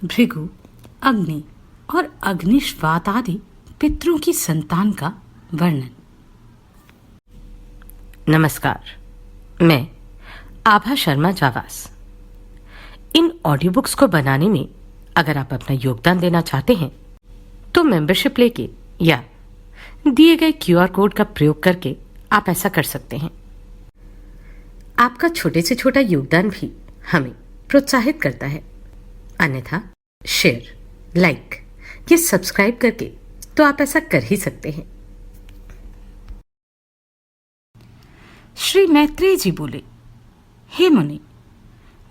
भृगु, अग्नि और अग्निश्वात आदि पितरों की संतान का वर्णन। नमस्कार, मैं आभा शर्मा जावास। इन ऑडियो बुक्स को बनाने में अगर आप अपना योगदान देना चाहते हैं तो मेंबरशिप लेके या दिए गए QR कोड का प्रयोग करके आप ऐसा कर सकते हैं। आपका छोटे से छोटा योगदान भी हमें प्रोत्साहित करता है। अन्यथा शेयर, लाइक या सब्सक्राइब करके तो आप ऐसा कर ही सकते हैं। श्री मैत्रेय जी बोले, हे मुनि,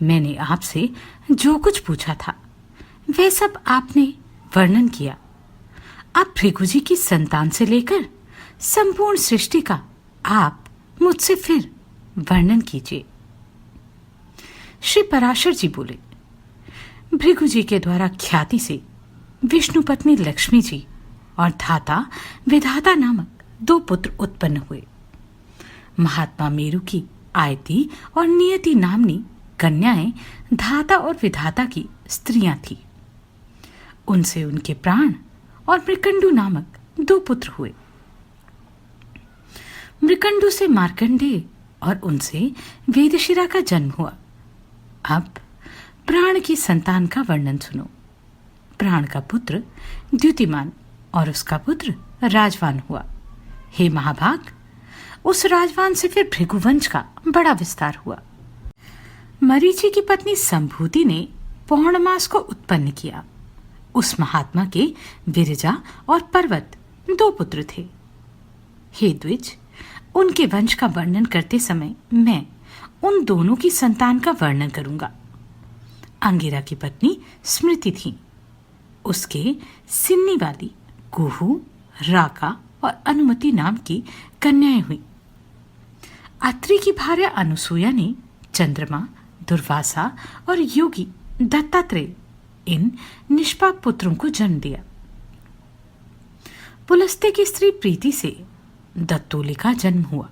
मैंने आपसे जो कुछ पूछा था वह सब आपने वर्णन किया। आप भृगु जी की संतान से लेकर संपूर्ण सृष्टि का आप मुझसे फिर वर्णन कीजिए। श्री पराशर जी बोले, भृगु जी के द्वारा ख्याति से विष्णु पत्नी लक्ष्मी जी और धाता विधाता नामक 2 पुत्र उत्पन्न हुए। महात्मा मेरु की आयति और नियति नामनी कन्याएं धाता और विधाता की स्त्रियां थीं। उनसे उनके प्राण और मृकंडु नामक 2 पुत्र हुए। मृकंडु से मार्कंडेय और उनसे वेदशिरा का जन्म हुआ। अब प्राण की संतान का वर्णन सुनो। प्राण का पुत्र द्युतिमान और उसका पुत्र राजवान हुआ। हे महाभाग, उस राजवान से फिर भृगुवंश का बड़ा विस्तार हुआ। मरीचि की पत्नी संभूति ने पौर्णमास को उत्पन्न किया। उस महात्मा के विरजा और पर्वत 2 पुत्र थे। हे द्विज, उनके वंश का वर्णन करते समय मैं उन दोनों की संतान का वर्णन करूंगा। अंगिरा की पत्नी स्मृति थी। उसके सिन्नी वाली कुहू, राका और अनुमति नाम की कन्याएं हुई। अत्रि की भार्या अनुसूया ने चंद्रमा, दुर्वासा और योगी दत्तात्रेय इन निष्पाप पुत्रों को जन्म दिया। पुलस्त्य की स्त्री प्रीति से दत्तोली का जन्म हुआ,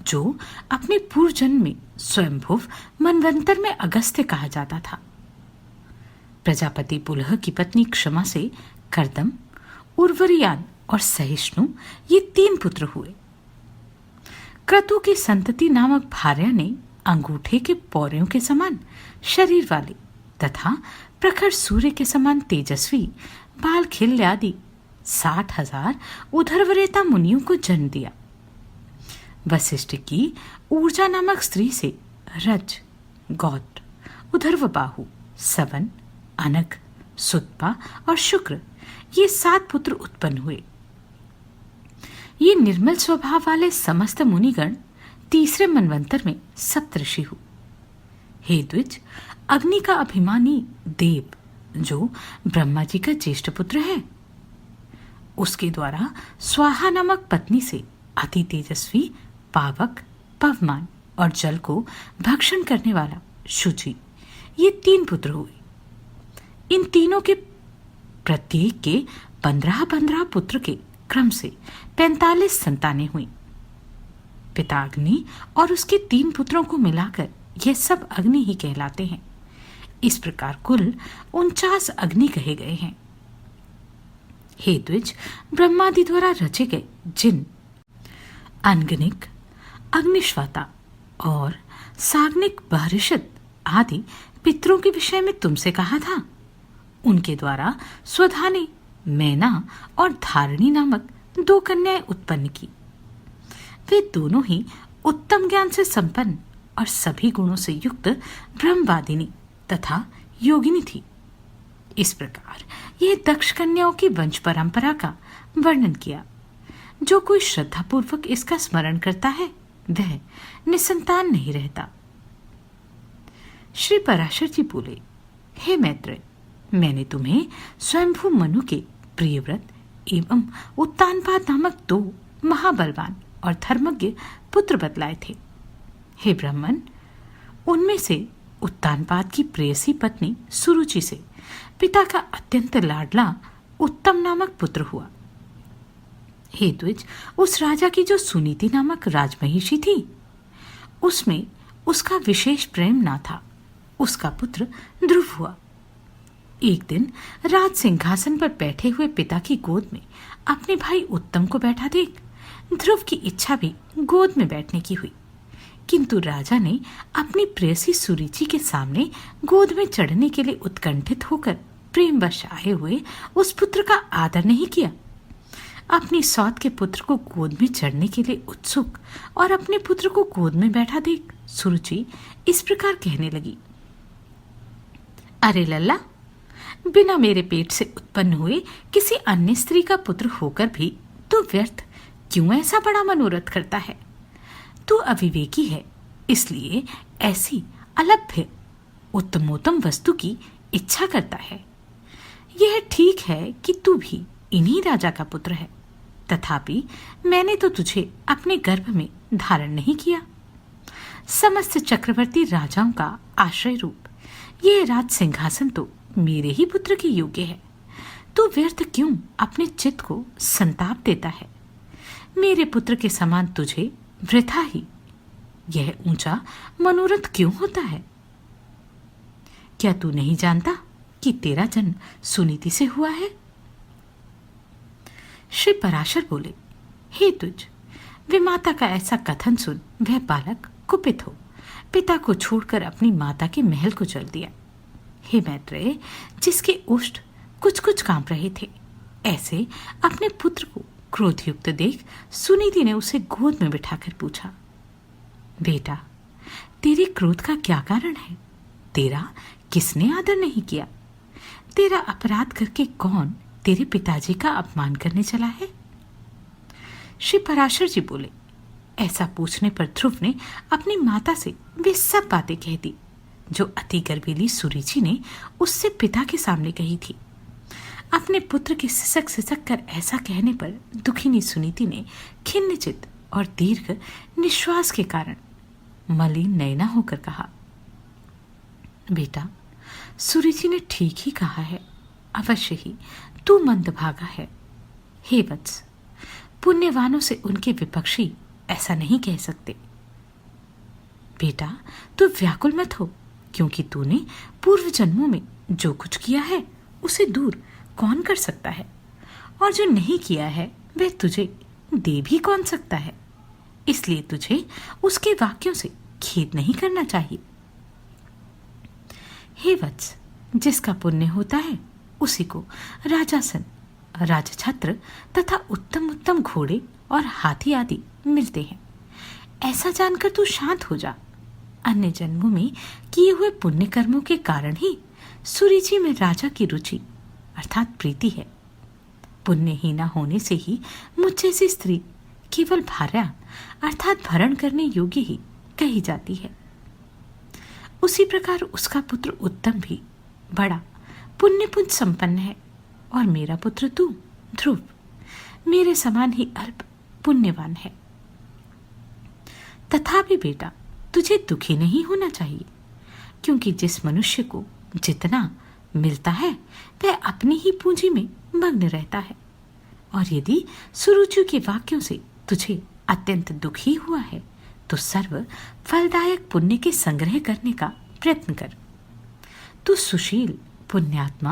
जो अपने पूर्व जन्म में स्वयंभुव मनवंतर में अगस्त्य कहा जाता था। प्रजापति पुलह की पत्नी क्षमा से कर्दम, उर्वरियान और सहिष्णु ये 3 पुत्र हुए। क्रतु की संतति नामक भार्या ने अंगूठे के पौरों के समान शरीर वाले तथा प्रखर सूर्य के समान तेजस्वी बाल खिल्य आदि 60,000 उधर्वरेता मुनियों को जन्म दिया। वशिष्ठ की ऊर्जा नामक स्त्री से रज, गौत्र, उधर्वबाहु, सवन, अनग, सुत्पा और शुक्र ये 7 पुत्र उत्पन्न हुए। ये निर्मल स्वभाव वाले समस्त मुनिगण तीसरे मनवंतर में सप्तऋषि हुए। हे द्विज, अग्नि का अभिमानी देव, जो ब्रह्मा जी का ज्येष्ठ पुत्र है, उसके द्वारा स्वाहा नामक पत्नी से अति तेजस्वी पावक, पवमान और जल को भक्षण करने वाला शुचि ये 3 पुत्र हुए। इन तीनों के प्रत्येक के 15-15 पुत्र के क्रम से 45 संतानें हुई। पिता अग्नि और उसके 3 पुत्रों को मिलाकर ये सब अग्नि ही कहलाते हैं। इस प्रकार कुल 49 अग्नि कहे गए हैं। हे द्विज, ब्रह्मादि द्वारा रचे गए जिन अनगनिक, अग्निश्वाता और साग्निक, बहरिषद आदि पितरों के विषय में तुमसे कहा था, उनके द्वारा स्वधा ने मैना और धारणी नामक 2 कन्याएं उत्पन्न की। वे दोनों ही उत्तम ज्ञान से संपन्न और सभी गुणों से युक्त ब्रह्मवादिनी तथा योगिनी थी। इस प्रकार यह दक्ष कन्याओं की वंश परंपरा का वर्णन किया। जो कोई श्रद्धापूर्वक इसका स्मरण करता है वह निसंतान नहीं रहता। श्री पराशर जी बोले, हे मैत्रेय, मैंने तुम्हें स्वयंभू मनु के प्रियव्रत एवं उत्तानपाद नामक 2 महाबलवान और धर्मज्ञ पुत्र बतलाए थे। हे ब्राह्मण, उनमें से उत्तानपाद की प्रेयसी पत्नी सुरुचि से पिता का अत्यंत लाडला उत्तम नामक पुत्र हुआ। हे द्विज, उस राजा की जो सुनीति नामक राजमहिषी थी, उसमें उसका विशेष प्रेम ना था। उसका पुत्र ध्रुव हुआ। एक दिन राज सिंहासन पर बैठे हुए पिता की गोद में अपने भाई उत्तम को बैठा देख ध्रुव की इच्छा भी गोद में बैठने की हुई, किंतु राजा ने अपनी प्रेयसी सुरुचि के सामने गोद में चढ़ने के लिए उत्कंठित होकर प्रेमवश आए हुए उस पुत्र का आदर नहीं किया। अपनी सौत के पुत्र को गोद में चढ़ने के लिए उत्सुक और अपने पुत्र को गोद में बैठा देख सुरुचि इस प्रकार कहने लगी, अरे लल्ला, बिना मेरे पेट से उत्पन्न हुए किसी अन्य स्त्री का पुत्र होकर भी तू व्यर्थ क्यों ऐसा बड़ा मनोरथ करता है? तू अविवेकी है, इसलिए ऐसी अलभ्य उत्तमोत्तम वस्तु की इच्छा करता है। यह ठीक है कि तू भी इन्हीं राजा का पुत्र है, तथापि मैंने तो तुझे अपने गर्भ में धारण नहीं किया। समस्त चक्रवर्ती राजाओं का आश्रय रूप यह राज सिंहासन तो मेरे ही पुत्र के योग्य है। तू व्यर्थ क्यों अपने चित्त को संताप देता है? मेरे पुत्र के समान तुझे वृथा ही यह ऊंचा मनोरथ क्यों होता है? क्या तू नहीं जानता कि तेरा जन्म सुनीति से हुआ है? श्री पराशर बोले, हे तुझ, विमाता का ऐसा कथन सुन वह बालक कुपित हो पिता को छोड़कर अपनी माता के महल को चल दिया। हे मैत्रेय, जिसके उष्ठ कुछ कुछ कांप रहे थे, ऐसे अपने पुत्र को क्रोधयुक्त देख सुनीति ने उसे गोद में बिठाकर पूछा, बेटा, तेरे क्रोध का क्या कारण है? तेरा किसने आदर नहीं किया? तेरा अपराध करके कौन तेरे पिताजी का अपमान करने चला है? श्री पराशर जी बोले, ऐसा पूछने पर ध्रुव ने अपनी माता से वे सब बातें कह दी जो अति गर्वीली सुरुचि ने उससे पिता के सामने कही थी। अपने पुत्र के सिसक सिसक कर ऐसा कहने पर दुखिनी सुनीति ने खिन्नचित और दीर्घ निश्वास के कारण मलिन नयना होकर कहा, बेटा, सुरुचि ने ठीक ही कहा है, अवश्य ही तू मंदभागा है। हे वत्स, पुण्यवानों से उनके विपक्षी ऐसा नहीं कह सकते। बेटा, तू व्याकुल मत हो, क्योंकि तूने पूर्व जन्मों में जो कुछ किया है उसे दूर कौन कर सकता है, और जो नहीं किया है वह तुझे दे भी कौन सकता है। इसलिए तुझे उसके वाक्यों से खेद नहीं करना चाहिए। हे वत्स, जिसका पुण्य होता है उसी को राजासन, राजछत्र तथा उत्तम उत्तम घोड़े और हाथी आदि मिलते हैं। ऐसा जानकर तू शांत हो जा। अन्य जन्मों में किए हुए पुण्य कर्मों के कारण ही सुरुचि में राजा की रुचि अर्थात प्रीति है। पुण्यहीना होने से ही मुझ जैसी स्त्री केवल भार्या अर्थात भरण करने योग्य ही कही जाती है। उसी प्रकार उसका पुत्र उत्तम भी बड़ा पुण्यपुंज संपन्न है, और मेरा पुत्र तू ध्रुव मेरे समान ही अल्प पुण्यवान है। तथापि बेटा, तुझे दुखी नहीं होना चाहिए, क्योंकि जिस मनुष्य को जितना मिलता है वह अपनी ही पूंजी में मग्न रहता है। और यदि सुरुचि के वाक्यों से तुझे अत्यंत दुखी हुआ है तो सर्व फलदायक पुण्य के संग्रह करने का प्रयत्न कर। तू सुशील, पुण्यात्मा,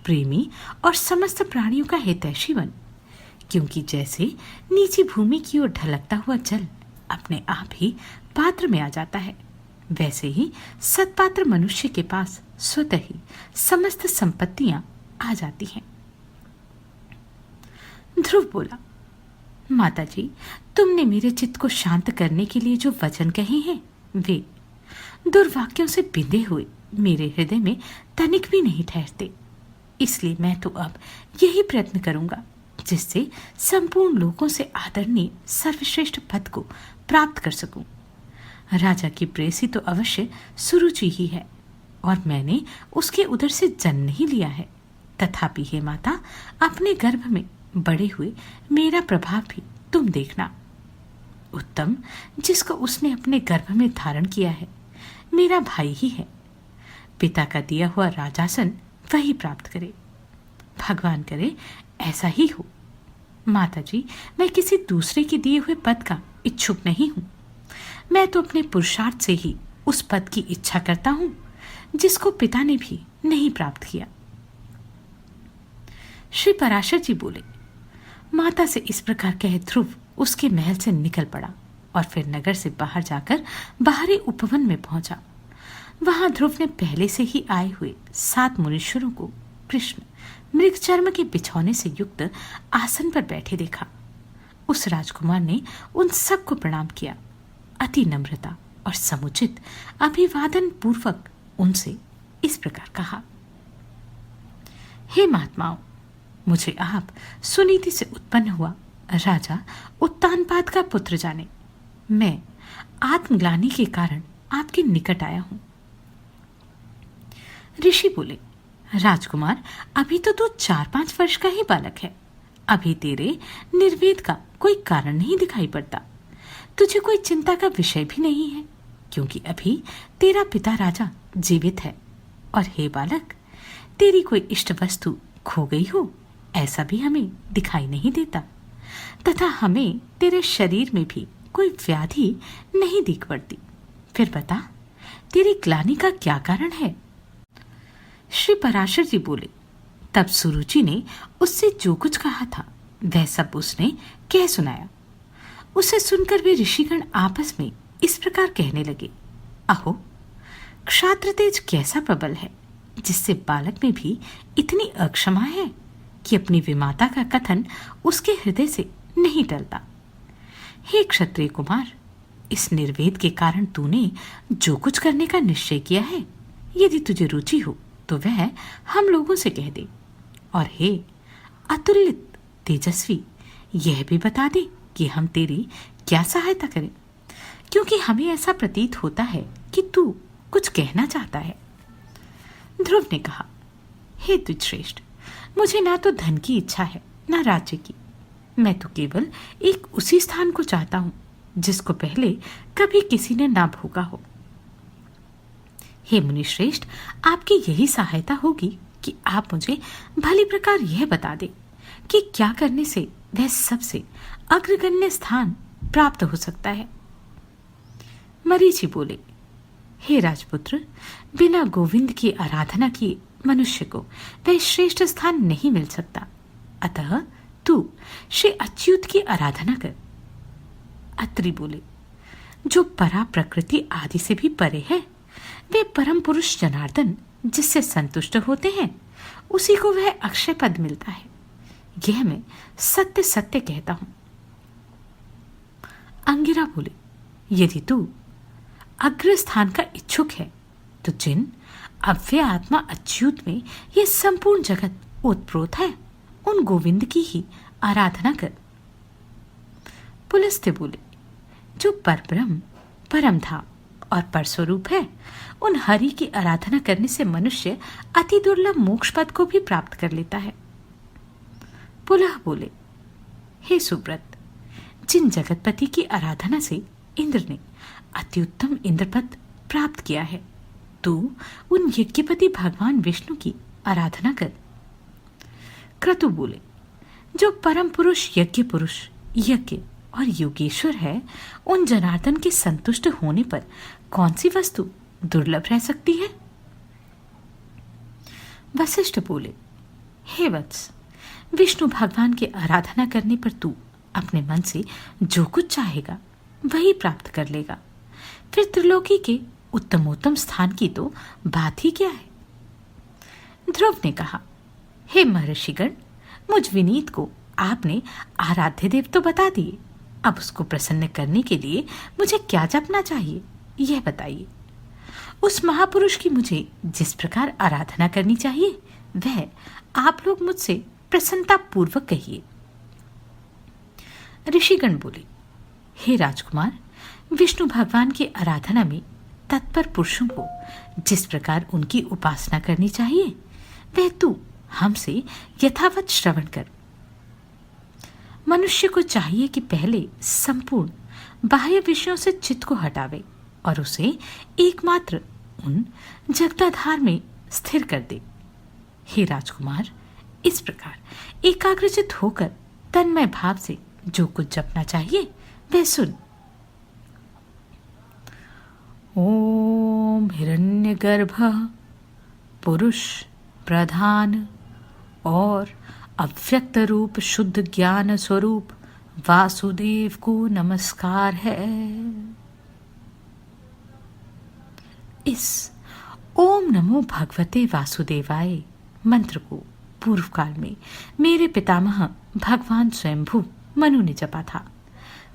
प्रेमी और समस्त प्राणियों का हितैषी बन, क्योंकि जैसे नीची भूमि की ओर ढलकता हुआ जल अपने आप ही पात्र में आ जाता है, वैसे ही सत्पात्र मनुष्य के पास स्वतः ही समस्त संपत्तियां आ जाती हैं। ध्रुव बोला, माताजी, तुमने मेरे चित्त को शांत करने के लिए जो वचन कहे हैं वे दुर्वाक्यों से बिंधे हुए मेरे हृदय में तनिक भी नहीं ठहरते। इसलिए मैं तो अब यही प्रयत्न करूंगा जिससे संपूर्ण लोगों से आदरणीय सर्वश्रेष्ठ पद को प्राप्त कर सकूं। राजा की प्रेयसी तो अवश्य सुरुचि ही है, और मैंने उसके उदर से जन्म नहीं लिया है। तथापि हे माता, अपने गर्भ में बड़े हुए मेरा प्रभाव भी तुम देखना। उत्तम, जिसको उसने अपने गर्भ में धारण किया है, मेरा भाई ही है। पिता का दिया हुआ राजासन वही प्राप्त करे। भगवान करे ऐसा ही हो। माताजी, मैं किसी दूसरे के दिए हुए पद का इच्छुक नहीं हूं। मैं तो अपने पुरुषार्थ से ही उस पद की इच्छा करता हूं जिसको पिता ने भी नहीं प्राप्त किया। श्री पराशर जी बोले। माता से इस प्रकार कहे ध्रुव उसके महल से निकल पड़ा और फिर नगर से बाहर जाकर बाहरी उपवन में पहुंचा। वहां ध्रुव ने पहले से ही आए हुए 7 मुनीश्वरों को कृष्ण मृगचर्म के बिछौने से युक्त आसन पर बैठे देखा। उस राजकुमार ने उन सबको प्रणाम किया, अति नम्रता और समुचित अभिवादन पूर्वक उनसे इस प्रकार कहा। हे महात्माओं, मुझे आप सुनीति से उत्पन्न हुआ राजा उत्तानपाद का पुत्र जाने। मैं आत्मग्लानि के कारण आपके निकट आया हूं। ऋषि बोले, राजकुमार, अभी तो तू 4-5 वर्ष का ही बालक है। अभी तेरे निर्वेद का कोई कारण नहीं दिखाई पड़ता। तुझे कोई चिंता का विषय भी नहीं है, क्योंकि अभी तेरा पिता राजा जीवित है। और हे बालक, तेरी कोई इष्ट वस्तु खो गई हो ऐसा भी हमें दिखाई नहीं देता, तथा हमें तेरे शरीर में भी कोई व्याधि नहीं दिख पड़ती। फिर बता, तेरी ग्लानि का क्या कारण है? श्री पराशर जी बोले, तब सुरुचि ने उससे जो कुछ कहा था वह सब उसने कह सुनाया। उसे सुनकर वे ऋषिगण आपस में इस प्रकार कहने लगे, अहो, क्षात्र तेज कैसा प्रबल है, जिससे बालक में भी इतनी अक्षमा है कि अपनी विमाता का कथन उसके हृदय से नहीं टलता। हे क्षत्रिय कुमार, इस निर्वेद के कारण तूने जो कुछ करने का निश्चय किया है, यदि तुझे रुचि हो तो वह हम लोगों से कह दे। और हे अतुलित तेजस्वी, यह भी बता दे कि हम तेरी क्या सहायता करें, क्योंकि हमें ऐसा प्रतीत होता है कि तू कुछ कहना चाहता है। ध्रुव ने कहा, हे द्विजश्रेष्ठ, मुझे ना तो धन की इच्छा है ना राज्य की। मैं तो केवल एक उसी स्थान को चाहता हूं जिसको पहले कभी किसी ने ना भोगा हो। हे मुनिश्रेष्ठ, आपकी यही सहायता होगी कि आप मुझे भली प्रकार यह बता दें कि क्या करने से वह सबसे अग्रगण्य स्थान प्राप्त हो सकता है। मरीचि बोले, हे राजपुत्र, बिना गोविंद की आराधना किए मनुष्य को वह श्रेष्ठ स्थान नहीं मिल सकता। अतः तू श्री अच्युत की आराधना कर। अत्रि बोले, जो परा प्रकृति आदि से भी परे है, वे परम पुरुष जनार्दन जिससे संतुष्ट होते हैं, उसी को वह अक्षय पद मिलता है। यह मैं सत्य सत्य कहता हूं। अंगिरा बोले, यदि तू अग्र स्थान का इच्छुक है तो जिन अव्यय आत्मा अच्युत में यह संपूर्ण जगत ओतप्रोत है, उन गोविंद की ही आराधना कर। पुलस्त्य बोले, जो परब्रह्म, परम धाम और परस्वरूप है, उन हरि की आराधना करने से मनुष्य अति दुर्लभ मोक्ष पद को भी प्राप्त कर लेता है। पुलह बोले, हे सुब्रत, जिन जगतपति की आराधना से इंद्र ने अति उत्तम इंद्रपद प्राप्त किया है, तू उन यज्ञपति भगवान विष्णु की आराधना कर। क्रतु बोले, जो परम पुरुष यज्ञ पुरुष, यज्ञ और योगेश्वर है, उन जनार्दन के संतुष्ट होने पर कौन सी वस्तु दुर्लभ रह सकती है? वशिष्ठ बोले, हे वत्स, विष्णु भगवान की आराधना करने पर तू अपने मन से जो कुछ चाहेगा वही प्राप्त कर लेगा। फिर त्रिलोकी के उत्तमोत्तम स्थान की तो बात ही क्या है। ध्रुव ने कहा, हे महर्षिगण, मुझ विनीत को आपने आराध्य देव तो बता दिए, अब उसको प्रसन्न करने के लिए मुझे क्या जपना चाहिए यह बताइए। उस महापुरुष की मुझे जिस प्रकार आराधना करनी चाहिए वह आप लोग मुझसे प्रसन्नता पूर्वक कहिए। ऋषिगण बोले, हे राजकुमार, विष्णु भगवान की आराधना में तत्पर पुरुषों को जिस प्रकार उनकी उपासना करनी चाहिए वह तू हमसे यथावत श्रवण कर। मनुष्य को चाहिए कि पहले संपूर्ण बाह्य विषयों से चित्त को हटावे और उसे एकमात्र उन जगदाधार में स्थिर कर दे। हे राजकुमार, इस प्रकार एकाग्रचित होकर तन्मय भाव से जो कुछ जपना चाहिए वह सुन। ओम हिरण्यगर्भ पुरुष प्रधान और अव्यक्त रूप शुद्ध ज्ञान स्वरूप वासुदेव को नमस्कार है। इस ओम नमो भगवते वासुदेवाय मंत्र को पूर्व काल में मेरे पितामह भगवान स्वयंभू मनु ने जपा था।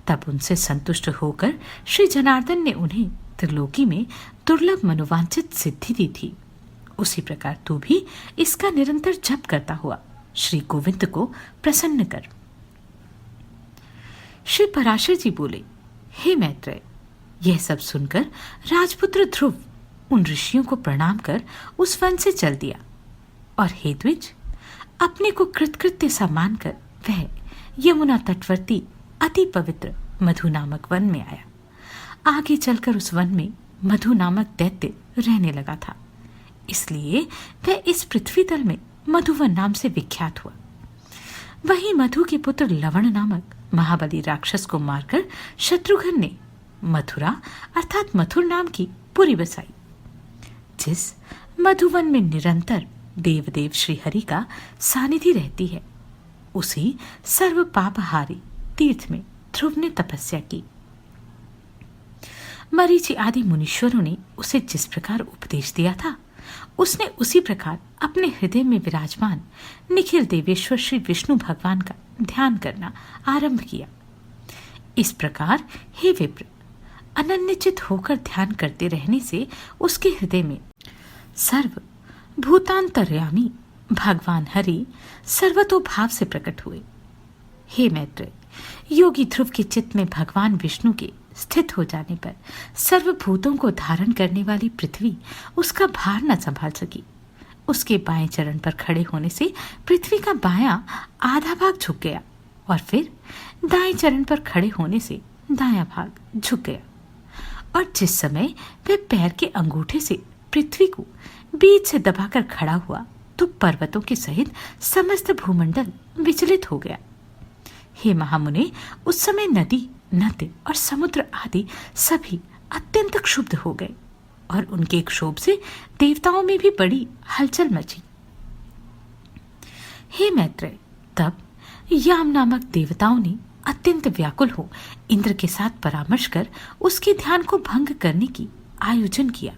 तब उनसे संतुष्ट होकर श्री जनार्दन ने उन्हें त्रिलोकी में दुर्लभ मनोवांछित सिद्धि दी थी। उसी प्रकार तू भी इसका निरंतर जप करता हुआ श्री गोविंद को प्रसन्न कर। श्री पराशर जी बोले, हे मैत्रेय, यह सब सुनकर राजपुत्र ध्रुव उन ऋषियों को प्रणाम कर उस वन से चल दिया और हे द्विज, अपने को कृतकृत्य सा मानकर वह यमुना तटवर्ती अति पवित्र मधु नामक वन में आया। आगे चलकर उस वन में मधु नामक दैत्य रहने लगा था, इसलिए वह इस पृथ्वी तल में मधुवन नाम से विख्यात हुआ। वहीं मधु के पुत्र लवण नामक महाबली राक्षस को मारकर शत्रुघ्न ने मथुरा अर्थात मथुर नाम की पुरी बसाई, जिस मधुवन में निरंतर देवदेव श्री हरि का सानिध्य रहती है। उसी सर्व पापहारी तीर्थ में ध्रुव ने तपस्या की। मरीचि आदि मुनीश्वरों ने उसे जिस प्रकार उपदेश दिया था, उसने उसी प्रकार अपने हृदय में विराजमान निखिल देवेश्वर श्री विष्णु भगवान का ध्यान करना आरंभ किया। इस प्रकार हे विप्र, अनन्यचित होकर ध्यान करते रहने से उसके हृदय में सर्व भूतांतर्यामी भगवान हरि सर्वतोभाव से प्रकट हुए। हे मैत्रेय, योगी ध्रुव के चित्त में भगवान विष्णु के स्थित हो जाने पर सर्वभूतों को धारण करने वाली पृथ्वी उसका भार न संभाल सकी। उसके बाएं चरण पर खड़े होने से पृथ्वी का बायां आधा भाग झुक गया और फिर दाएं चरण पर खड़े होने से दायां भाग झुक गया। और जिस समय वह पैर के अंगूठे से पृथ्वी को बीच से दबाकर खड़ा हुआ तो पर्वतों के सहित समस्त भूमंडल विचलित हो गया। हे महामुने, उस समय नदी, नद और समुद्र आदि सभी अत्यंत क्षुब्ध हो गए और उनके क्षोभ से देवताओं में भी बड़ी हलचल मची। हे मैत्रेय, तब याम नामक देवताओं ने अत्यंत व्याकुल हो इंद्र के साथ परामर्श कर उसके ध्यान को भंग करने की आयोजन किया।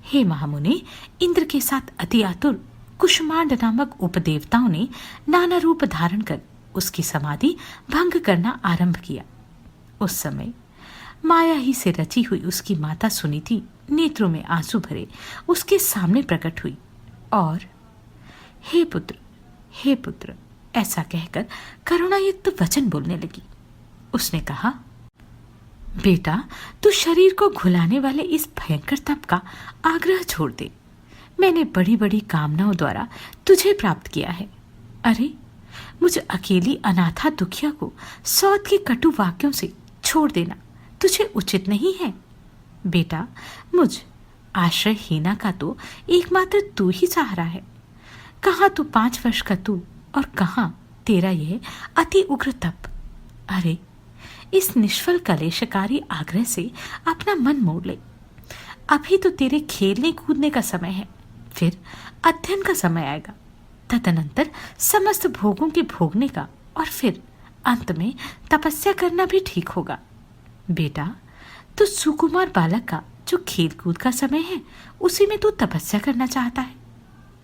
हे महामुने, इंद्र के साथ अति आतुर कुष्मांड नामक उपदेवताओं ने नाना रूप धारण कर उसकी समाधि भंग करना आरंभ किया। उस समय माया ही से रची हुई उसकी माता सुनीति नेत्रों में आंसू भरे उसके सामने प्रकट हुई और हे पुत्र ऐसा कहकर करुणायुक्त वचन बोलने लगी। उसने कहा, बेटा, तू शरीर को घुलाने वाले इस भयंकर तप का आग्रह छोड़ दे। मैंने बड़ी बड़ी कामनाओं द्वारा तुझे प्राप्त किया है। अरे, मुझ अकेली अनाथा दुखिया को सौत के कटु वाक्यों से छोड़ देना तुझे उचित नहीं है। बेटा, मुझ आश्रयहीना का तो एकमात्र तू ही सहारा है। कहाँ तू 5 वर्ष का तू और कहाँ तेरा यह अति उग्र तप। अरे, इस निष्फल कलेशकारी आग्रह से अपना मन मोड़ ले। अभी तो तेरे खेलने कूदने का समय है, फिर अध्ययन का समय आएगा, तदनंतर समस्त भोगों के भोगने का और फिर अंत में तपस्या करना भी ठीक होगा। बेटा, तो सुकुमार बालक का जो खेल कूद का समय है उसी में तू तपस्या करना चाहता है।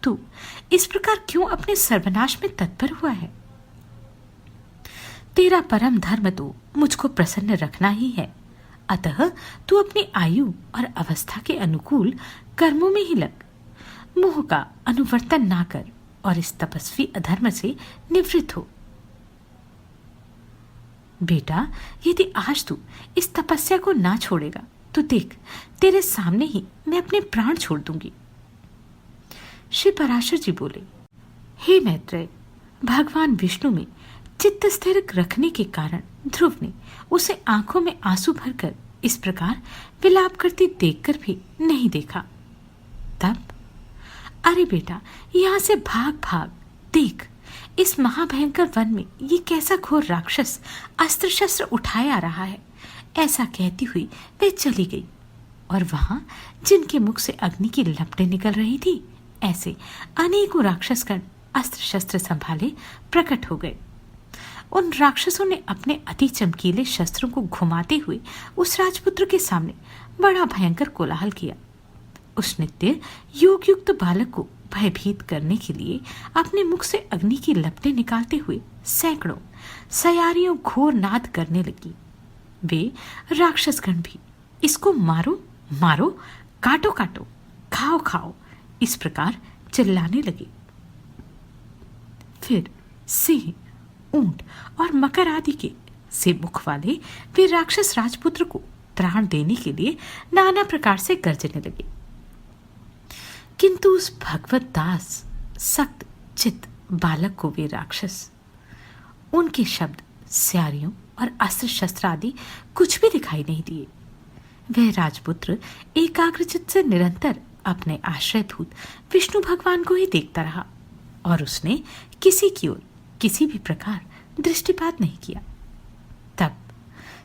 तू इस प्रकार क्यों अपने सर्वनाश में तत्पर हुआ है? तेरा परम धर्म तो मुझको प्रसन्न रखना ही है, अतः तू अपनी आयु और अवस्था के अनुकूल कर्मों में ही लग। मोह का अनुवर्तन ना कर और इस तपस्वी अधर्म से निवृत्त हो। बेटा, यदि आज तू इस तपस्या को ना छोड़ेगा तो देख, तेरे सामने ही मैं अपने प्राण छोड़ दूंगी। श्री पराशर जी बोले, हे मैत्रेय, भगवान विष्णु में चित्त स्थिर रखने के कारण ध्रुव ने उसे आंखों में आंसू भरकर इस प्रकार विलाप करती देखकर भी नहीं देखा। तब, अरे बेटा, यहां से भाग भाग, देख इस महाभयंकर वन में ये कैसा घोर राक्षस अस्त्र शस्त्र उठाए आ रहा है। ऐसा कहती हुई वह चली गई और वहां जिनके मुख से अग्नि की लपटें निकल रही थी, ऐसे अनेकों राक्षसगण अस्त्र शस्त्र संभाले प्रकट हो गए। उन राक्षसों ने अपने अति चमकीले शस्त्रों को घुमाते हुए उस राजपुत्र के सामने बड़ा भयंकर कोलाहल किया। उस नित्य योग युक्त बालक को भयभीत करने के लिए अपने मुख से अग्नि की लपटें निकालते हुए सैकड़ों सयारियों घोर नाद करने लगी। वे राक्षसगण भी इसको मारो मारो, काटो काटो, खाओ खाओ, इस प्रकार चिल्लाने लगे। फिर सिंह, ऊंट और मकर आदि के से मुख वाले वे राक्षस राजपुत्र को त्राण देने के लिए नाना प्रकार से गर्जने लगे। किंतु उस भगवत दास सख्त चित्त बालक को वे राक्षस, उनके शब्द, स्यारियों और अस्त्र शस्त्र आदि कुछ भी दिखाई नहीं दिए। वह राजपुत्र एकाग्रचित्त से निरंतर अपने आश्रयभूत विष्णु भगवान को ही देखता रहा और उसने किसी की ओर किसी भी प्रकार दृष्टिपात नहीं किया। तब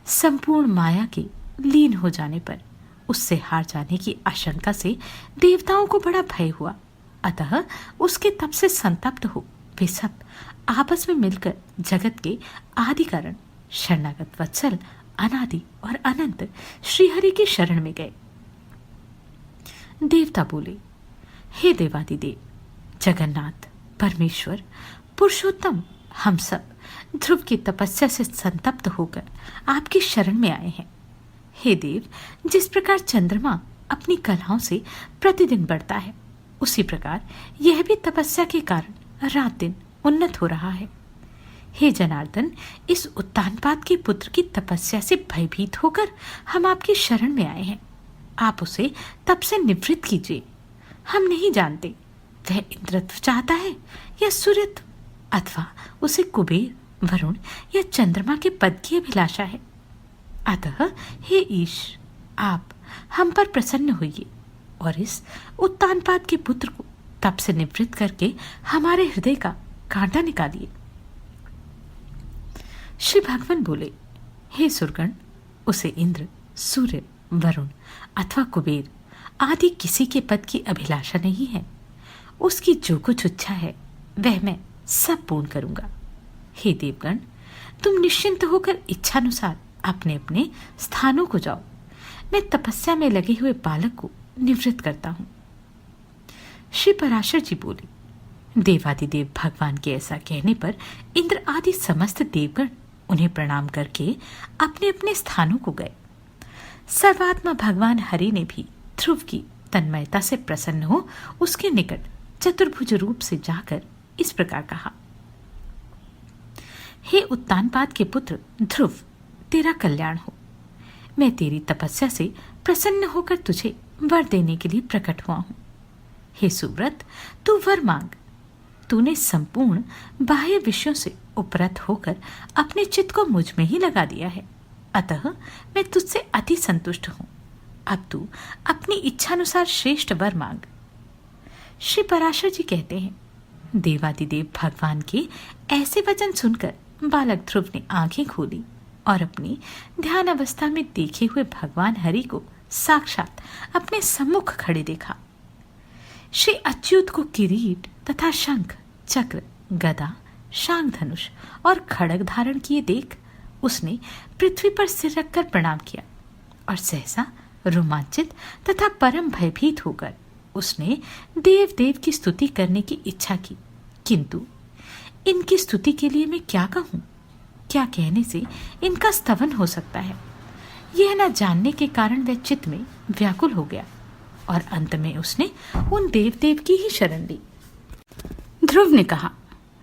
संपूर्ण माया के लीन हो जाने पर उससे हार जाने की आशंका से देवताओं को बड़ा भय हुआ। अतः उसके तप से संतप्त हो वे सब आपस में मिलकर जगत के आदि कारण शरणागत वत्सल अनादि और अनंत श्रीहरि की शरण में गए। देवता बोले, हे देवादिदेव, जगन्नाथ, परमेश्वर, पुरुषोत्तम, हम सब ध्रुव की तपस्या से संतप्त होकर आपकी शरण में आए हैं। हे देव, जिस प्रकार चंद्रमा अपनी कलाओं से प्रतिदिन बढ़ता है, उसी प्रकार यह भी तपस्या के कारण रात दिन उन्नत हो रहा है। हे जनार्दन, इस उत्तानपाद के पुत्र की तपस्या से भयभीत होकर हम आपकी शरण में आए हैं। आप उसे तप से निवृत्त कीजिए। हम नहीं जानते वह इंद्रत्व चाहता है या सूर्यत्व, अथवा उसे कुबेर, वरुण या चंद्रमा के पद की अभिलाषा है। अतः हे ईश, आप हम पर प्रसन्न होइए और इस उत्तानपाद के पुत्र को तप से निवृत्त करके हमारे हृदय का कांटा निकालिए। श्री भगवान बोले, हे सुरगण, उसे इंद्र, सूर्य, वरुण अथवा कुबेर आदि किसी के पद की अभिलाषा नहीं है। उसकी जो कुछ इच्छा है वह मैं सब पूर्ण करूंगा। हे देवगण, तुम निश्चिंत होकर इच्छानुसार अपने अपने स्थानों को जाओ। मैं तपस्या में लगे हुए बालक को निवृत्त करता हूं। श्री पराशर जी बोले, देवादिदेव भगवान के ऐसा कहने पर इंद्र आदि समस्त देवगण उन्हें प्रणाम करके अपने अपने स्थानों को गए। सर्वात्मा भगवान हरि ने भी ध्रुव की तन्मयता से प्रसन्न हो उसके निकट चतुर्भुज रूप से जाकर इस प्रकार कहा, हे उत्तानपाद के पुत्र ध्रुव, तेरा कल्याण हो। मैं तेरी तपस्या से प्रसन्न होकर तुझे वर देने के लिए प्रकट हुआ हूं। हे सुव्रत, तू वर मांग। तूने संपूर्ण बाह्य विषयों से उपरत होकर अपने चित्त को मुझ में ही लगा दिया है, अतः मैं तुझसे अति संतुष्ट हूं। अब तू अपनी इच्छानुसार श्रेष्ठ वर मांग। श्री पराशर जी कहते हैं, देवादिदेव भगवान के ऐसे वचन सुनकर बालक ध्रुव ने आंखें खोली और अपनी ध्यान अवस्था में देखे हुए भगवान हरि को साक्षात अपने सम्मुख खड़े देखा। श्री अच्युत को किरीट तथा शंख, चक्र, गदा, शांग धनुष और खड़ग धारण किए देख उसने पृथ्वी पर सिर रखकर प्रणाम किया और सहसा रोमांचित तथा परम भयभीत होकर उसने देव देव की स्तुति करने की इच्छा की। किंतु इनकी स्तुति के लिए मैं क्या कहूं? क्या कहने से इनका स्तवन हो सकता है? यह न जानने के कारण वह चित्त में व्याकुल हो गया और अंत में उसने उन देव देव की ही शरण ली। ध्रुव ने कहा,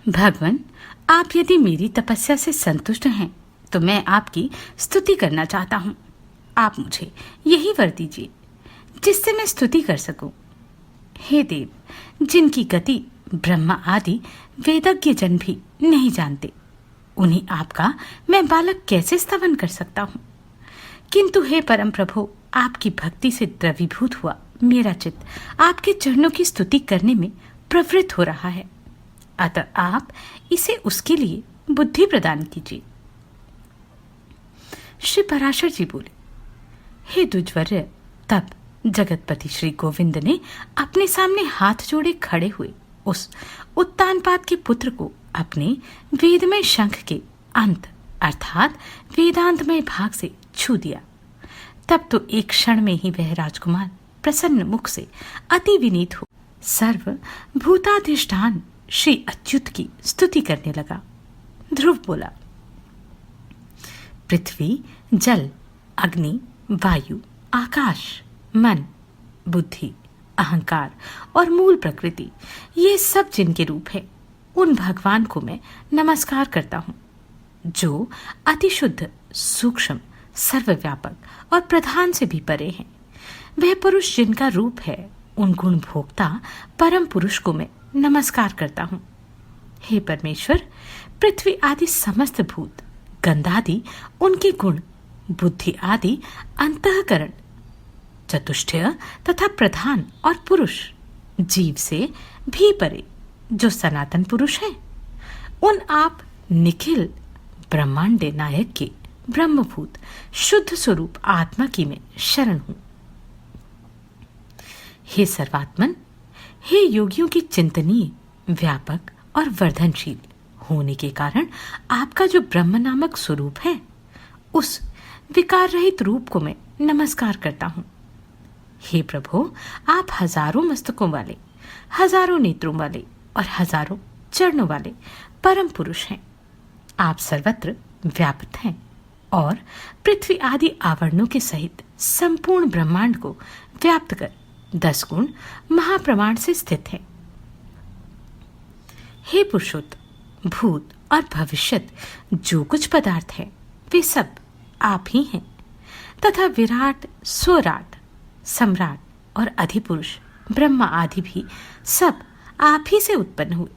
भगवान, आप यदि मेरी तपस्या से संतुष्ट हैं तो मैं आपकी स्तुति करना चाहता हूं। आप मुझे यही वर दीजिए जिससे मैं स्तुति कर सकूं। हे देव, जिनकी गति ब्रह्मा आदि वेदज्ञ जन भी नहीं जानते, उन्हीं आपका मैं बालक कैसे स्तवन कर सकता हूं? किंतु हे परम प्रभु, आपकी भक्ति से द्रवीभूत हुआ मेरा चित्त आपके चरणों की स्तुति करने में प्रवृत्त हो रहा है, अतः आप इसे उसके लिए बुद्धि प्रदान कीजिए। श्री पराशर जी बोले, हे द्विजवर्य, तब जगतपति श्री गोविंद ने अपने सामने हाथ जोड़े खड़े हुए उस उत्तानपाद के पुत्र को अपने वेदमय शंख के अंत अर्थात वेदांतमय भाग से छू दिया, तब तो एक क्षण में ही वह राजकुमार प्रसन्न मुख से अति विनीत हो सर्व भूताधिष्ठान श्री अच्युत की स्तुति करने लगा। ध्रुव बोला, पृथ्वी, जल, अग्नि, वायु, आकाश, मन, बुद्धि, अहंकार और मूल प्रकृति, ये सब जिनके रूप है, उन भगवान को मैं नमस्कार करता हूं, जो अति शुद्ध, सूक्ष्म, सर्वव्यापक और प्रधान से भी परे हैं। वह पुरुष जिनका रूप है, उन गुण भोक्ता परम पुरुष को मैं नमस्कार करता हूं। हे परमेश्वर, पृथ्वी आदि समस्त भूत, गंधादि उनके गुण, बुद्धि आदि अंतःकरण, चतुष्टय तथा प्रधान और पुरुष, जीव से भी परे जो सनातन पुरुष है, उन आप निखिल ब्रह्मांड नायक के ब्रह्मभूत शुद्ध स्वरूप आत्मा की मैं शरण हूं। हे सर्वात्मन, हे योगियों की चिंतनीय, व्यापक और वर्धनशील होने के कारण आपका जो ब्रह्म नामक स्वरूप है, उस विकार रहित रूप को मैं नमस्कार करता हूं। हे प्रभु, आप हजारों मस्तकों वाले, हजारों नेत्रों वाले और हजारों चरणों वाले परम पुरुष हैं। आप सर्वत्र व्याप्त हैं और पृथ्वी आदि आवरणों के सहित संपूर्ण ब्रह्मांड को व्याप्त कर 10 गुण महाप्रमाण से स्थित हैं। हे पुरुषोत्तम, भूत और भविष्यत जो कुछ पदार्थ है, वे सब आप ही हैं तथा विराट, स्वराट, सम्राट और अधिपुरुष ब्रह्मा आदि भी सब आप ही से उत्पन्न हुए।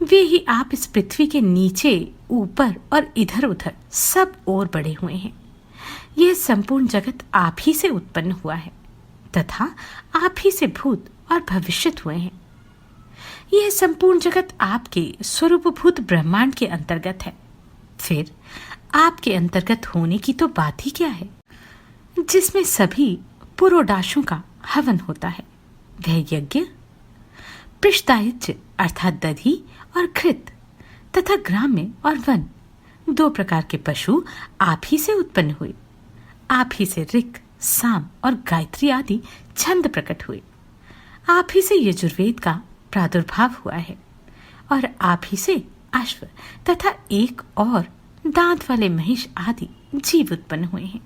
वे ही आप इस पृथ्वी के नीचे, ऊपर और इधर उधर सब ओर बढ़े हुए हैं। यह संपूर्ण जगत आप ही से उत्पन्न हुआ है तथा आप ही से भूत और भविष्यत हुए हैं। यह संपूर्ण जगत आपके स्वरूपभूत ब्रह्मांड के अंतर्गत है। फिर आपके अंतर्गत होने की तो बात ही क्या है, जिसमें सभी पुरोडाशों का हवन होता है। वह यज्ञ, पृष्ठदायित्य अर्थात दधि और घृत तथा ग्राम्य और वन, 2 प्रकार के पशु आप ही से उत्पन्न हुए। आप ही से ऋक्, साम और गायत्री आदि छंद प्रकट हुए। आप ही से यजुर्वेद का प्रादुर्भाव हुआ है और आप ही से अश्व तथा एक और दांत वाले महिष आदि जीव उत्पन्न हुए हैं।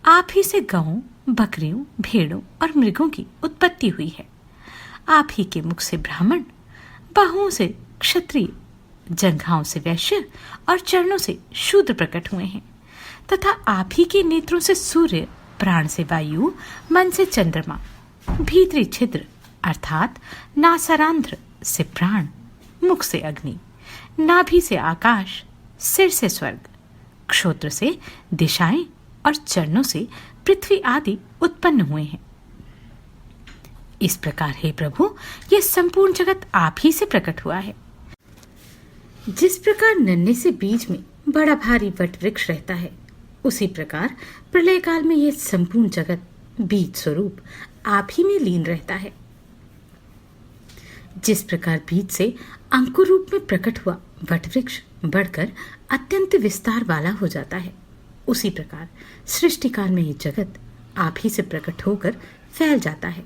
आप ही से गौं, बकरियों, भेड़ों और मृगों की उत्पत्ति हुई है। आप ही के मुख से ब्राह्मण, बाहुओं से क्षत्रिय, जंघाओं से वैश्य और चरणों से शूद्र प्रकट हुए हैं तथा आप ही के नेत्रों से सूर्य, प्राण से वायु, मन से चंद्रमा, भीतरी छिद्र अर्थात नासारांध्र से प्राण, मुख से अग्नि, नाभि से आकाश, सिर से स्वर्ग, क्षोत्र से दिशाएं और चरणों से पृथ्वी आदि उत्पन्न हुए हैं। इस प्रकार हे प्रभु, यह संपूर्ण जगत आप ही से प्रकट हुआ है। जिस प्रकार नन्हे से बीज में बड़ा भारी वट वृक्ष रहता है, उसी प्रकार प्रलय काल में यह संपूर्ण जगत बीज स्वरूप आप ही में लीन रहता है। जिस प्रकार बीज से अंकुर रूप में प्रकट हुआ वट वृक्ष बढ़कर अत्यंत विस्तार वाला हो जाता है, उसी प्रकार सृष्टि काल में यह जगत आप ही से प्रकट होकर फैल जाता है।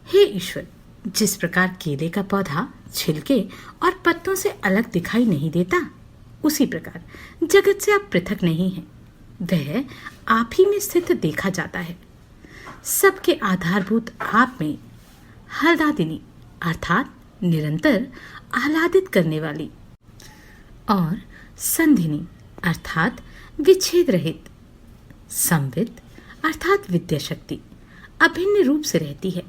हे ईश्वर, जिस प्रकार केले का पौधा छिलके और पत्तों से अलग दिखाई नहीं देता, उसी प्रकार जगत से आप पृथक नहीं हैं। वह आप ही में स्थित देखा जाता है। सबके आधारभूत आप में हलदादिनी अर्थात निरंतर आह्लादित करने वाली और संधिनी अर्थात विच्छेद रहित, संवित अर्थात विद्या शक्ति अभिन्न रूप से रहती है।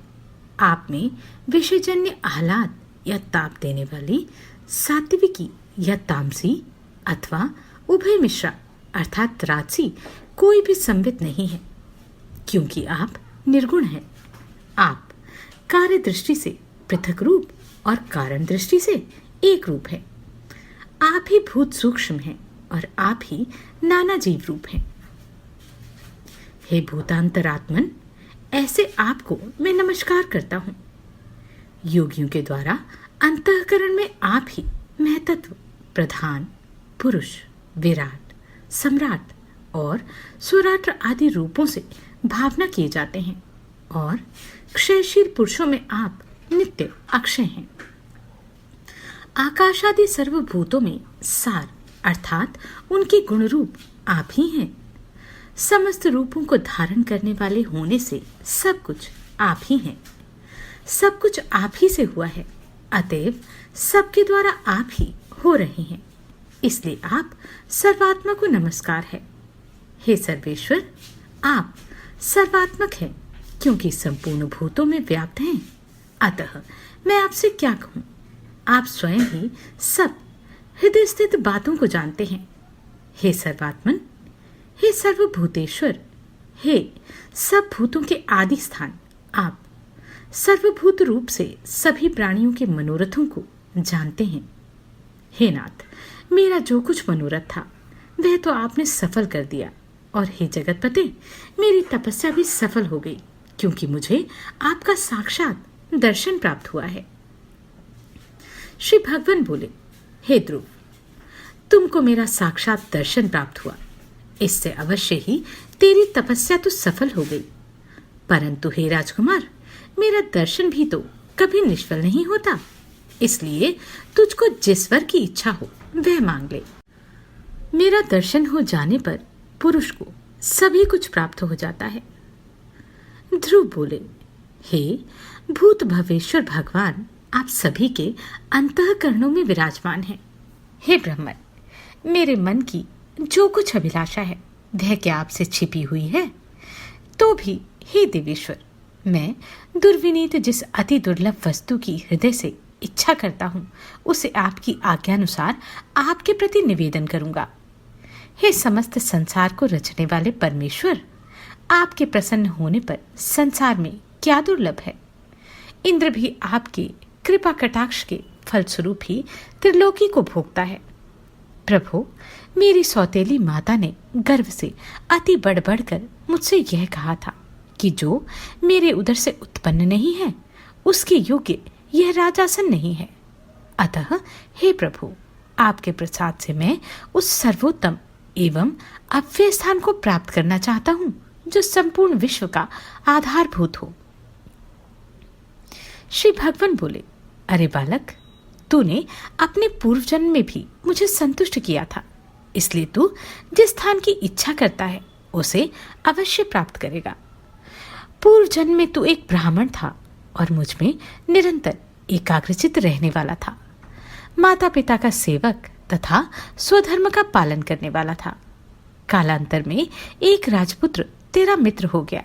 आप में विषयजन्य आह्लाद या ताप देने वाली सात्विकी या तामसी अथवा उभय मिश्रा अर्थात राजसी कोई भी संवित नहीं है, क्योंकि आप निर्गुण हैं। आप कार्य दृष्टि से पृथक रूप और कारण दृष्टि से एक रूप है। आप ही भूत सूक्ष्म हैं और आप ही नाना जीव रूप हैं। हे भूतांतरात्मन, ऐसे आपको मैं नमस्कार करता हूं। योगियों के द्वारा अंतःकरण में आप ही महतत्व, प्रधान, पुरुष, विराट, सम्राट और स्वराट्र आदि रूपों से भावना किए जाते हैं और क्षयशील पुरुषों में आप नित्य अक्षय हैं। आकाश आदि सर्वभूतों में सार अर्थात उनके गुण रूप आप ही हैं। समस्त रूपों को धारण करने वाले होने से सब कुछ आप ही हैं। सब कुछ आप ही से हुआ है, अतएव सबके द्वारा आप ही हो रहे हैं। इसलिए आप सर्वात्मा को नमस्कार है। हे सर्वेश्वर, आप सर्वात्मक हैं क्योंकि संपूर्ण भूतों में व्याप्त हैं। अतः मैं आपसे क्या कहूँ, आप स्वयं ही सब हृदय स्थित बातों को जानते हैं। हे सर्वात्मन, हे सर्वभूतेश्वर, हे सब भूतों के आदि स्थान, आप सर्वभूत रूप से सभी प्राणियों के मनोरथों को जानते हैं। हे नाथ, मेरा जो कुछ मनोरथ था वह तो आपने सफल कर दिया, और हे जगतपते, मेरी तपस्या भी सफल हो गई क्योंकि मुझे आपका साक्षात दर्शन प्राप्त हुआ है। श्री भगवान बोले, हे ध्रुव, तुमको मेरा साक्षात दर्शन प्राप्त हुआ, इससे अवश्य ही तेरी तपस्या तो सफल हो गई। परंतु हे राजकुमार, मेरा दर्शन भी तो कभी निष्फल नहीं होता, इसलिए तुझको जिस वर की इच्छा हो वह मांग ले। मेरा दर्शन हो जाने पर पुरुष को सभी कुछ प्राप्त हो जाता है। ध्रुव बोले, हे भूत भवेश्वर भगवान, आप सभी के अंतःकरणों में विराजमान हैं। हे ब्रह्मन, मेरे मन की जो कुछ अभिलाषा है वह क्या आपसे छिपी हुई है? तो भी हे देवेश्वर, मैं दुर्विनीत जिस अति दुर्लभ वस्तु की हृदय से इच्छा करता हूँ उसे आपकी आज्ञानुसार आपके प्रति निवेदन करूंगा। हे समस्त संसार को रचने वाले परमेश्वर, आपके प्रसन्न होने पर संसार में क्या दुर्लभ है? इंद्र भी आपके कृपा कटाक्ष के फलस्वरूप ही त्रिलोकी को भोगता है। प्रभु, मेरी सौतेली माता ने गर्व से अति बढ़ बढ़कर मुझसे यह कहा था कि जो मेरे उदर से उत्पन्न नहीं है उसके योग्य यह राजासन नहीं है। अतः हे प्रभु, आपके प्रसाद से मैं उस सर्वोत्तम एवं अव्यय स्थान को प्राप्त करना चाहता हूँ जो संपूर्ण विश्व का आधारभूत हो। श्री भगवान बोले, अरे बालक, तूने अपने पूर्व जन्म में भी मुझे संतुष्ट किया था, इसलिए तू जिस स्थान की इच्छा करता है उसे अवश्य प्राप्त करेगा। पूर्व जन्म में तू एक ब्राह्मण था और मुझ में निरंतर एकाग्रचित्त रहने वाला था। माता पिता का सेवक तथा स्वधर्म का पालन करने वाला था। कालांतर में एक राजपुत्र तेरा मित्र हो गया।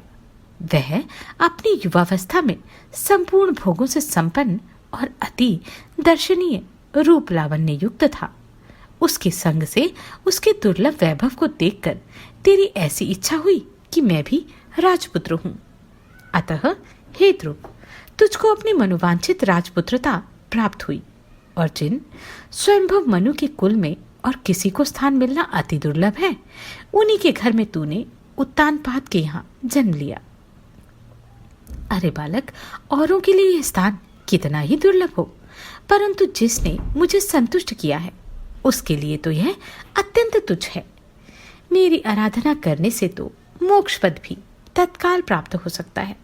वह अपनी युवावस्था में संपूर्ण भोगों से संपन्न और अति दर्शनीय रूप लावण्य युक्त था। उसके संग से उसके दुर्लभ वैभव को देखकर तेरी ऐसी इच्छा हुई कि मैं भी राजपुत्र हूँ। अतः हे ध्रुव, तुझको अपनी मनोवांछित राजपुत्रता प्राप्त हुई, और जिन स्वयंभव मनु के कुल में और किसी को स्थान मिलना अति दुर्लभ है, उन्हीं के घर में तूने उत्तानपाद के यहाँ जन्म लिया। अरे बालक, औरों के लिए यह स्थान कितना ही दुर्लभ हो, परंतु जिसने मुझे संतुष्ट किया है उसके लिए तो यह अत्यंत तुच्छ है। मेरी आराधना करने से तो मोक्ष पद भी तत्काल प्राप्त हो सकता है।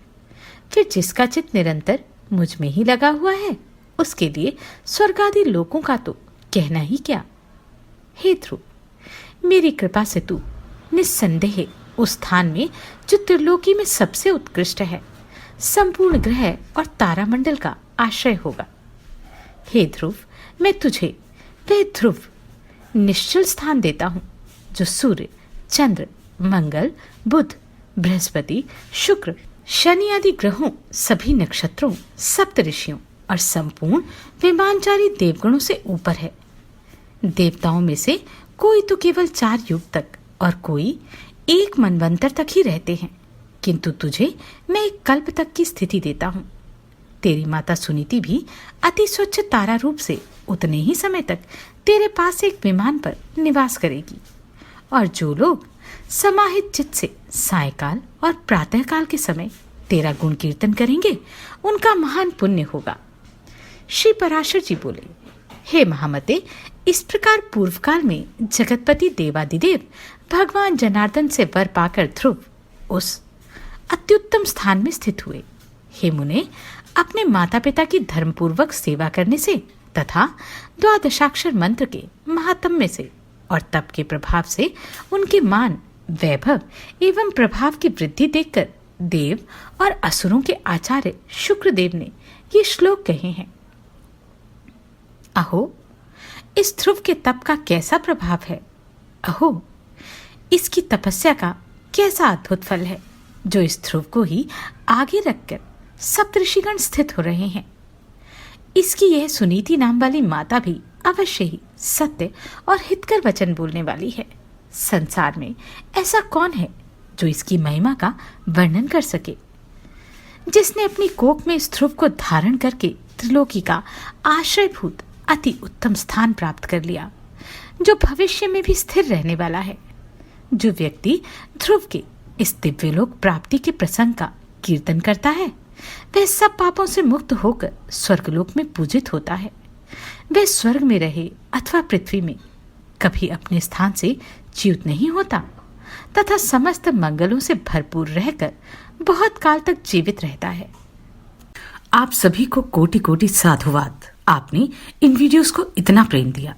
फिर जिसका चित्त निरंतर मुझ में ही लगा हुआ है उसके लिए स्वर्ग आदि लोकों का तो कहना ही क्या। हे ध्रुव, मेरी कृपा से तू निस्संदेह उस स्थान में जो त्रिलोकी में सबसे उत्कृष्ट है, संपूर्ण ग्रह और तारामंडल का आश्रय होगा। हे ध्रुव, मैं तुझे वह ध्रुव निश्चल स्थान देता हूँ जो सूर्य, चंद्र, मंगल, बुध, बृहस्पति, शुक्र, शनि आदि ग्रहों, सभी नक्षत्रों, सप्त ऋषियों और संपूर्ण विमानचारी देवगणों से ऊपर है। देवताओं में से कोई तो केवल 4 युग तक और कोई 1 मनवंतर तक ही रहते हैं, किंतु तुझे मैं 1 कल्प तक की स्थिति देता हूँ। तेरी माता सुनीति भी अति स्वच्छ तारा रूप से उतने ही समय तक तेरे पास एक विमान पर निवास करेगी, और जो लोग समाहित चित्त से सायकाल और प्रातःकाल के समय तेरा गुण कीर्तन करेंगे उनका महान पुण्य होगा श्री पराशर जी बोले, हे महामते, इस प्रकार पूर्व काल में जगतपति देवादिदेव भगवान जनार्दन से वर पाकर ध्रुव उस अत्युत्तम स्थान में स्थित हुए। हे मुने, अपने माता पिता की धर्मपूर्वक सेवा करने से तथा द्वादशाक्षर मंत्र के महात्म्य से और तप के प्रभाव से उनके मान, वैभव एवं प्रभाव की वृद्धि देखकर देव और असुरों के आचार्य शुक्रदेव ने ये श्लोक कहे हैं। अहो, इस ध्रुव के तप का कैसा प्रभाव है! अहो, इसकी तपस्या का कैसा अद्भुत फल है, जो इस ध्रुव को ही आगे रखकर सप्तऋषिगण स्थित हो रहे हैं। इसकी यह सुनीति नाम वाली माता भी अवश्य ही सत्य और हितकर वचन बोलने वाली है। संसार में ऐसा कौन है जो इसकी महिमा का वर्णन कर सके? जिसने अपनी कोख में इस ध्रुव को धारण करके त्रिलोकी का आश्रयभूत अति उत्तम स्थान प्राप्त कर लिया, जो भविष्य में भी स्थिर रहने वाला है। जो व्यक्ति ध्रुव के इस दिव्यलोक प्राप्ति के प्रसंग का कीर्तन करता है, वह सब पापों से मुक्त होकर स्वर्गलोक में पूजित होता है। वह स्वर्ग में रहे अथवा पृथ्वी में कभी अपने स्थान से च्युत नहीं होता तथा समस्त मंगलों से भरपूर रहकर बहुत काल तक जीवित रहता है। आप सभी को कोटि कोटि साधुवाद। आपने इन वीडियोस को इतना प्रेम दिया।